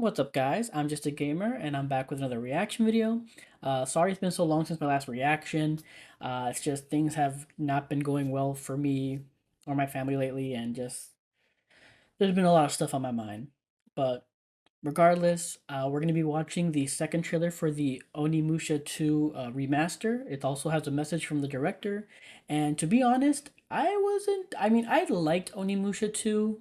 What's up, guys? I'm just a gamer, and I'm back with another reaction video. Sorry it's been so long since my last reaction. It's just things have not been going well for me or my family lately, and just there's been a lot of stuff on my mind. But regardless, we're going to be watching the second trailer for the Onimusha 2 remaster. It also has a message from the director, and to be honest, I liked Onimusha 2,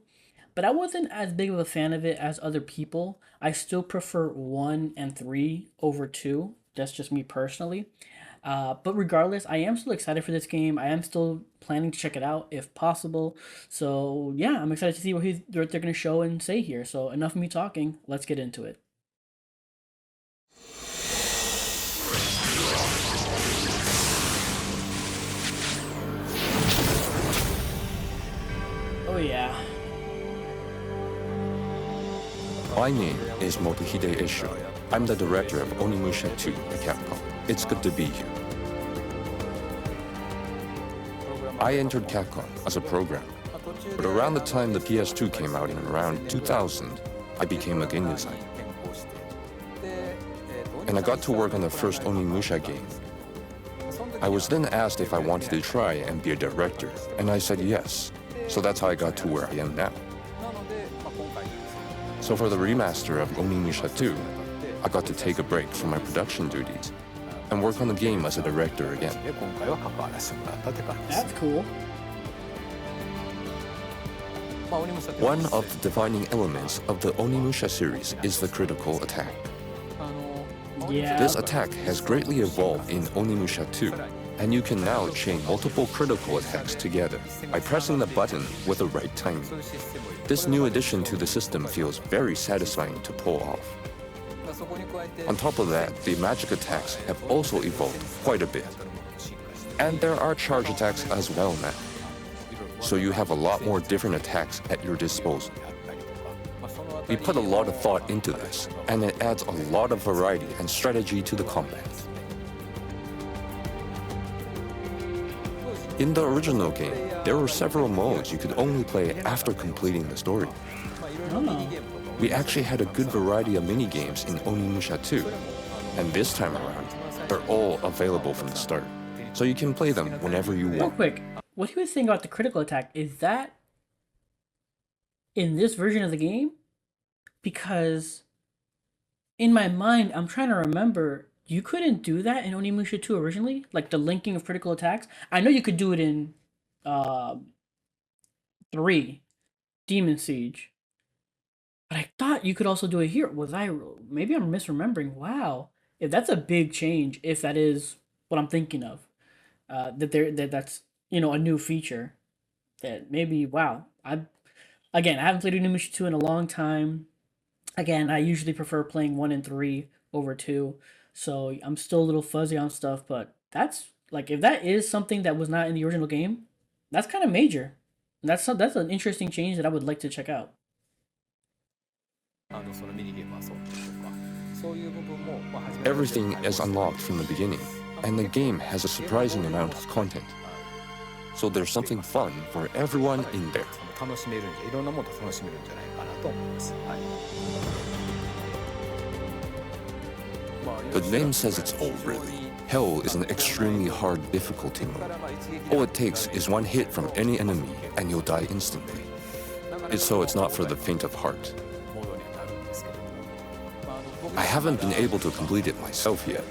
but I wasn't as big of a fan of it as other people. I still prefer 1 and 3 over 2. That's just me personally. But regardless, I am still excited for this game. I am still planning to check it out if possible. So yeah, I'm excited to see what they're going to show and say here. So enough of me talking. Let's get into it. Oh yeah. My name is Motohide Esho. I'm the director of Onimusha 2 at Capcom. It's good to be here. I entered Capcom as a programmer, but around the time the PS2 came out in around 2000, I became a game designer. And I got to work on the first Onimusha game. I was then asked if I wanted to try and be a director, and I said yes. So that's how I got to where I am now. So for the remaster of Onimusha 2, I got to take a break from my production duties and work on the game as a director again. That's cool. One of the defining elements of the Onimusha series is the critical attack. Yeah. This attack has greatly evolved in Onimusha 2, and you can now chain multiple critical attacks together by pressing the button with the right timing. This new addition to the system feels very satisfying to pull off. On top of that, the magic attacks have also evolved quite a bit. And there are charge attacks as well now. So you have a lot more different attacks at your disposal. We put a lot of thought into this, and it adds a lot of variety and strategy to the combat. In the original game, there were several modes you could only play after completing the story. Oh. We actually had a good variety of mini-games in Onimusha 2, and this time around, they're all available from the start, so you can play them whenever you Real want. quick, what he was saying about the critical attack, is that in this version of the game? Because in my mind, I'm trying to remember, you couldn't do that in Onimusha 2 originally? Like the linking of critical attacks? I know you could do it in uh, 3, Demon Siege. But I thought you could also do it here. Maybe I'm misremembering. Wow. If that's a big change, if that is what I'm thinking of. That's a new feature. That maybe wow. I haven't played Onimusha 2 in a long time. Again, I usually prefer playing 1 and 3 over 2. So I'm still a little fuzzy on stuff, but that's like if that is something that was not in the original game, that's kind of major. That's an interesting change that I would like to check out. Everything is unlocked from the beginning, and the game has a surprising amount of content. So there's something fun for everyone in there. The name says it's all really. Hell is an extremely hard difficulty mode. All it takes is one hit from any enemy and you'll die instantly. It's not for the faint of heart. I haven't been able to complete it myself yet.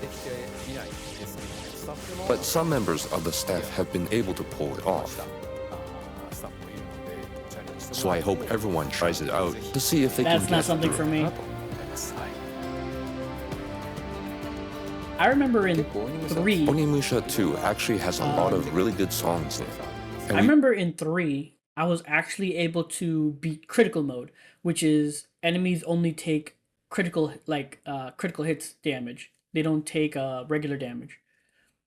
But some members of the staff have been able to pull it off. So I hope everyone tries it out to see if they can get That's not something for through. me. I remember in 3. Onimusha 2 actually has a lot of really good songs in it. And I remember in 3, I was actually able to beat critical mode, which is enemies only take critical hits damage. They don't take regular damage.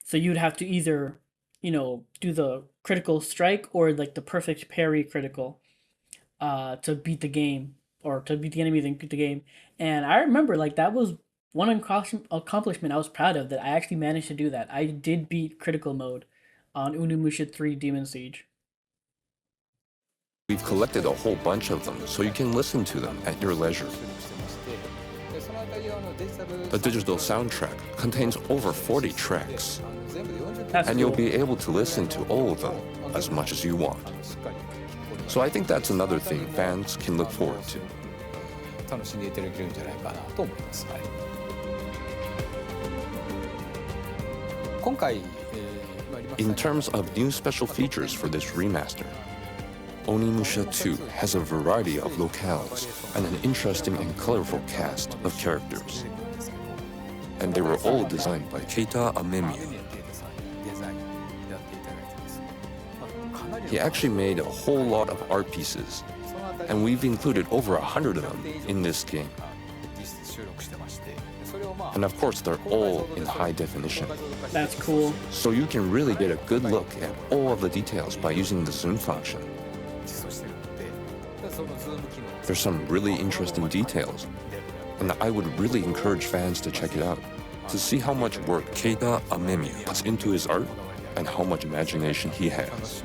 So you'd have to either, do the critical strike or like the perfect parry critical to beat the game or to beat the enemy then beat the game. And I remember like that was one accomplishment I was proud of, that I actually managed to do that. I did beat critical mode on Onimusha 3 Demon Siege. we've collected a whole bunch of them, so you can listen to them at your leisure. The digital soundtrack contains over 40 tracks, That's and cool. you'll be able to listen to all of them as much as you want. So I think that's another thing fans can look forward to. 楽しんでいただけるんじゃないかなと思います。はい、今回、In terms of new special features for this remaster, Onimusha 2 has a variety of locales and an interesting and colorful cast of characters. And they were all designed by Keita Amemiya. He actually made a whole lot of art pieces, and we've included over 100 of them in this game. And of course, they're all in high definition. That's cool. So you can really get a good look at all of the details by using the zoom function. There's some really interesting details, and I would really encourage fans to check it out, to see how much work Keita Amemiya puts into his art and how much imagination he has.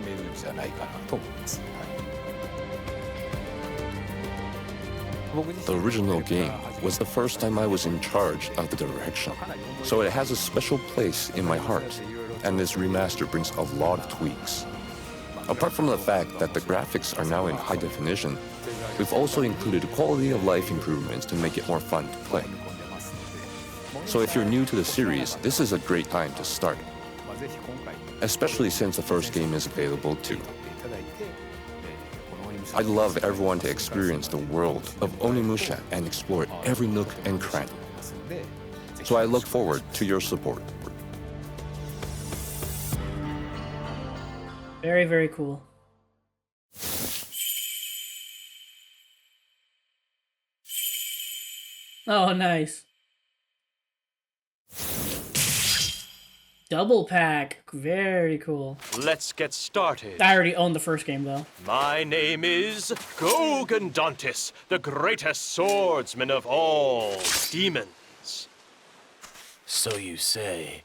The original game was the first time I was in charge of the direction, so it has a special place in my heart, and this remaster brings a lot of tweaks. Apart from the fact that the graphics are now in high definition, we've also included quality of life improvements to make it more fun to play. So if you're new to the series, this is a great time to start, especially since the first game is available too. I'd love everyone to experience the world of Onimusha and explore every nook and cranny. So I look forward to your support. Very, very cool. Oh, nice. Double pack. Very cool. Let's get started. I already owned the first game, though. My name is Gogandantis, the greatest swordsman of all demons. So you say.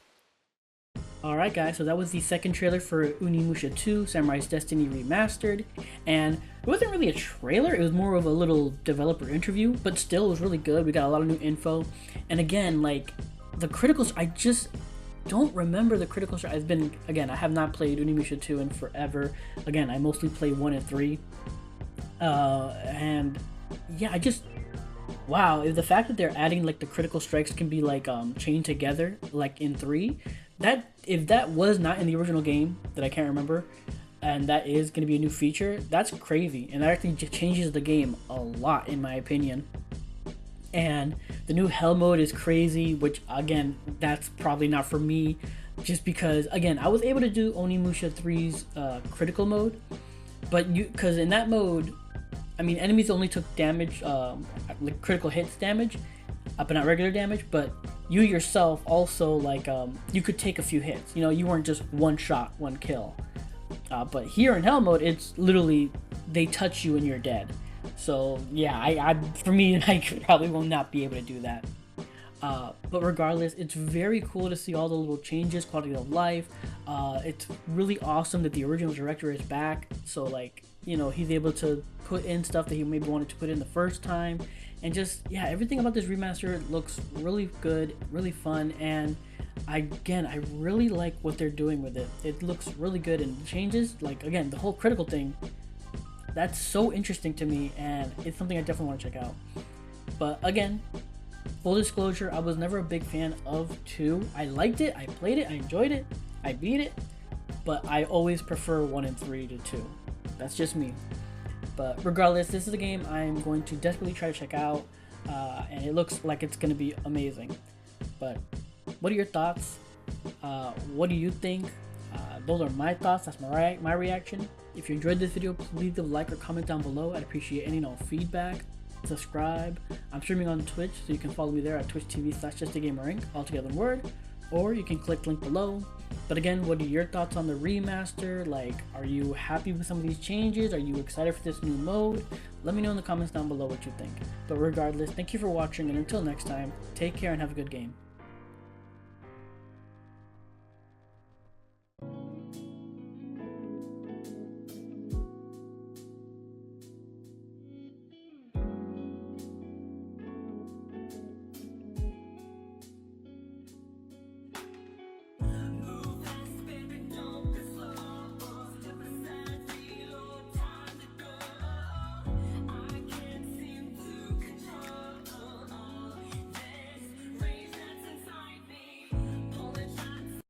Alright guys, so that was the second trailer for Onimusha 2, Samurai's Destiny Remastered, and it wasn't really a trailer, it was more of a little developer interview, but still it was really good. We got a lot of new info, and again, like, the criticals, I just don't remember the critical strike. It's been, again, I have not played Onimusha 2 in forever. Again, I mostly play 1 and 3, and yeah, I just, wow, if the fact that they're adding, like, the critical strikes can be, like, chained together, like in 3, that, if that was not in the original game that I can't remember, and that is going to be a new feature, that's crazy, and that actually changes the game a lot in my opinion. And the new hell mode is crazy, which again, that's probably not for me, just because again, I was able to do Onimusha 3's critical mode, but because in that mode, I mean, enemies only took damage, like critical hits damage, but not regular damage, but you yourself also, like, you could take a few hits, you know, you weren't just one shot, one kill. But here in hell mode, it's literally, they touch you and you're dead. So yeah, I for me, I probably will not be able to do that. But regardless, it's very cool to see all the little changes, quality of life. It's really awesome that the original director is back. So, like, you know, he's able to put in stuff that he maybe wanted to put in the first time. And just, yeah, everything about this remaster looks really good, really fun. And I really like what they're doing with it. It looks really good, and changes, like, again, the whole critical thing, that's so interesting to me, and it's something I definitely want to check out. But again, full disclosure, I was never a big fan of 2. I liked it, I played it, I enjoyed it, I beat it, but I always prefer 1 and 3 to 2. That's just me. But regardless, this is a game I'm going to desperately try to check out, and it looks like it's going to be amazing. But what are your thoughts? What do you think? Those are my thoughts. That's my reaction. If you enjoyed this video, please leave a like or comment down below. I'd appreciate any feedback. Subscribe. I'm streaming on Twitch, so you can follow me there at twitch.tv/JustAGamerInc, all together in word, or you can click the link below. But again, what are your thoughts on the remaster? Like, are you happy with some of these changes? Are you excited for this new mode? Let me know in the comments down below what you think. But regardless, thank you for watching, and until next time, take care and have a good game.